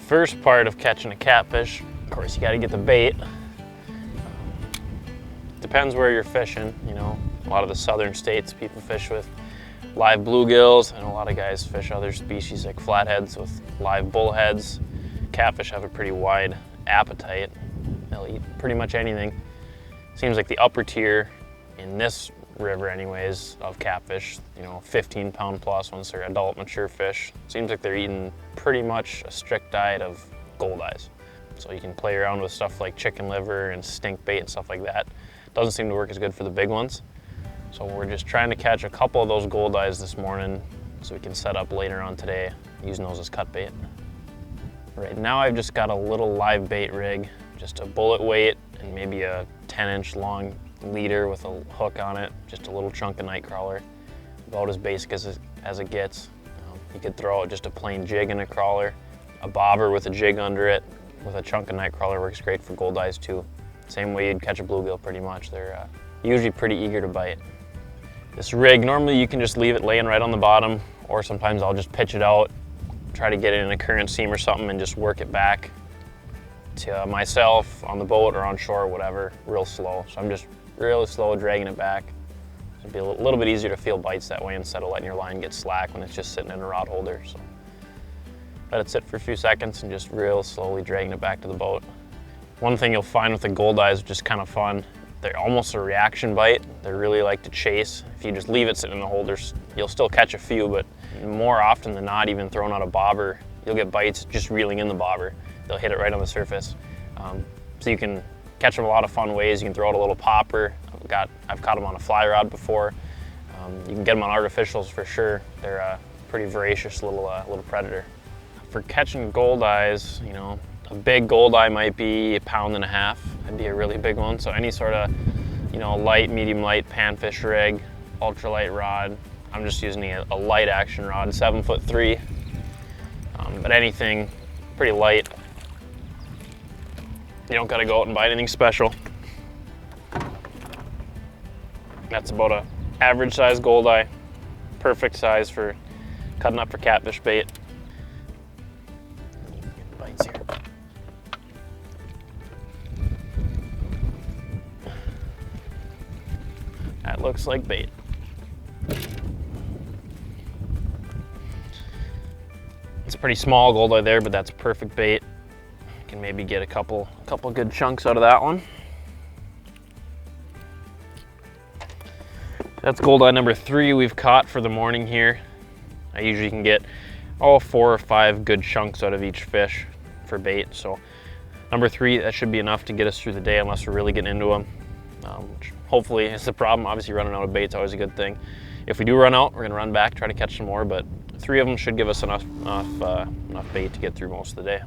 first part of catching a catfish, of course, you got to get the bait. Depends where you're fishing, you know. A lot of the southern states, people fish with live bluegills, and a lot of guys fish other species like flatheads with live bullheads. Catfish have a pretty wide appetite. They'll eat pretty much anything. Seems like the upper tier in this river anyways of catfish, you know, 15-pound plus once they're adult mature fish. Seems like they're eating pretty much a strict diet of goldeyes. So you can play around with stuff like chicken liver and stink bait and stuff like that. Doesn't seem to work as good for the big ones. So we're just trying to catch a couple of those goldeyes this morning so we can set up later on today using those as cut bait. Right now I've just got a little live bait rig, just a bullet weight and maybe a 10-inch long leader with a hook on it, just a little chunk of nightcrawler, about as basic as it gets. You could throw out just a plain jig in a crawler, a bobber with a jig under it with a chunk of nightcrawler works great for goldeyes too. Same way you'd catch a bluegill pretty much. They're usually pretty eager to bite. This rig, normally you can just leave it laying right on the bottom, or sometimes I'll just pitch it out, try to get it in a current seam or something and just work it back to myself on the boat or on shore, whatever, real slow. So I'm just really slow dragging it back. It'd be a little bit easier to feel bites that way instead of letting your line get slack when it's just sitting in a rod holder. So let it sit for a few seconds and just real slowly dragging it back to the boat. One thing you'll find with the goldeyes, which is kind of fun, they're almost a reaction bite. They really like to chase. If you just leave it sitting in the holders, you'll still catch a few, but more often than not, even throwing out a bobber, you'll get bites just reeling in the bobber. They'll hit it right on the surface. So you can catch them a lot of fun ways. You can throw out a little popper. I've caught them on a fly rod before. You can get them on artificials for sure. They're a pretty voracious little predator. For catching goldeyes, you know, a big goldeye might be 1.5 pounds. That'd be a really big one. So any sort of, you know, light, medium light panfish rig, ultralight rod. I'm just using a light action rod, 7'3". But anything pretty light. You don't gotta go out and buy anything special. That's about an average size goldeye. Perfect size for cutting up for catfish bait. Bites here. That looks like bait. It's a pretty small goldeye there, but that's perfect bait. You can maybe get a couple good chunks out of that one. That's goldeye number 3 we've caught for the morning here. I usually can get 4 or 5 good chunks out of each fish for bait. So number 3, that should be enough to get us through the day unless we're really getting into them. Which hopefully is the problem. Obviously running out of bait is always a good thing. If we do run out, we're gonna run back, try to catch some more, but 3 of them should give us enough bait to get through most of the day.